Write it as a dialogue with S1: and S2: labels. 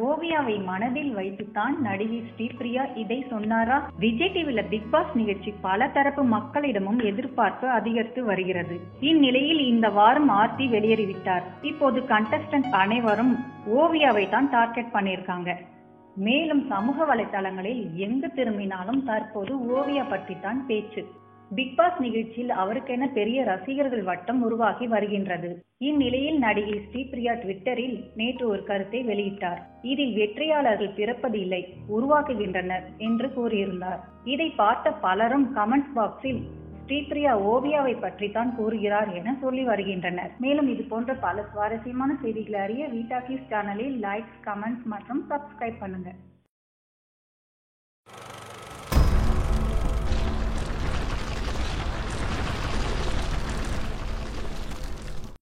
S1: ஓவியாவை மனதில் வைத்துத்தான் நடிகை ஸ்ரீபிரியா இதை சொன்னாரா? விஜய் டிவில பிக் பாஸ் நிகழ்ச்சி பல தரப்பு மக்களிடமும் எதிர்பார்ப்பு அதிகரித்து வருகிறது. இந்நிலையில் இந்த வாரம் ஆர்த்தி வெளியேறிவிட்டார். இப்போது கண்டஸ்டன்ட் அனைவரும் ஓவியாவை தான் டார்கெட் பண்ணியிருக்காங்க. மேலும் சமூக வலைதளங்களில் எங்கு திரும்பினாலும் தற்போது ஓவியா பற்றி தான் பேச்சு. பிக் பாஸ் நிகழ்ச்சியில் அவருக்கென பெரிய ரசிகர்கள் வட்டம் உருவாகி வருகின்றது. இந்நிலையில் நடிகை ஸ்ரீபிரியா ட்விட்டரில் நேற்று ஒரு கருத்தை வெளியிட்டார். இதில் வெற்றியாளர்கள் பிறப்பதில்லை, உருவாக்குகின்றனர் என்று கூறியிருந்தார். இதை பார்த்த பலரும் கமெண்ட்ஸ் பாக்ஸில் ஸ்ரீபிரியா ஓவியாவை பற்றி தான் கூறுகிறார் என சொல்லி வருகின்றனர். மேலும் இது போன்ற பல சுவாரஸ்யமான செய்திகளை அறிய வீட்டா கிட்ஸ் சேனலில் லைக், கமெண்ட்ஸ் மற்றும் சப்ஸ்கிரைப் பண்ணுங்க.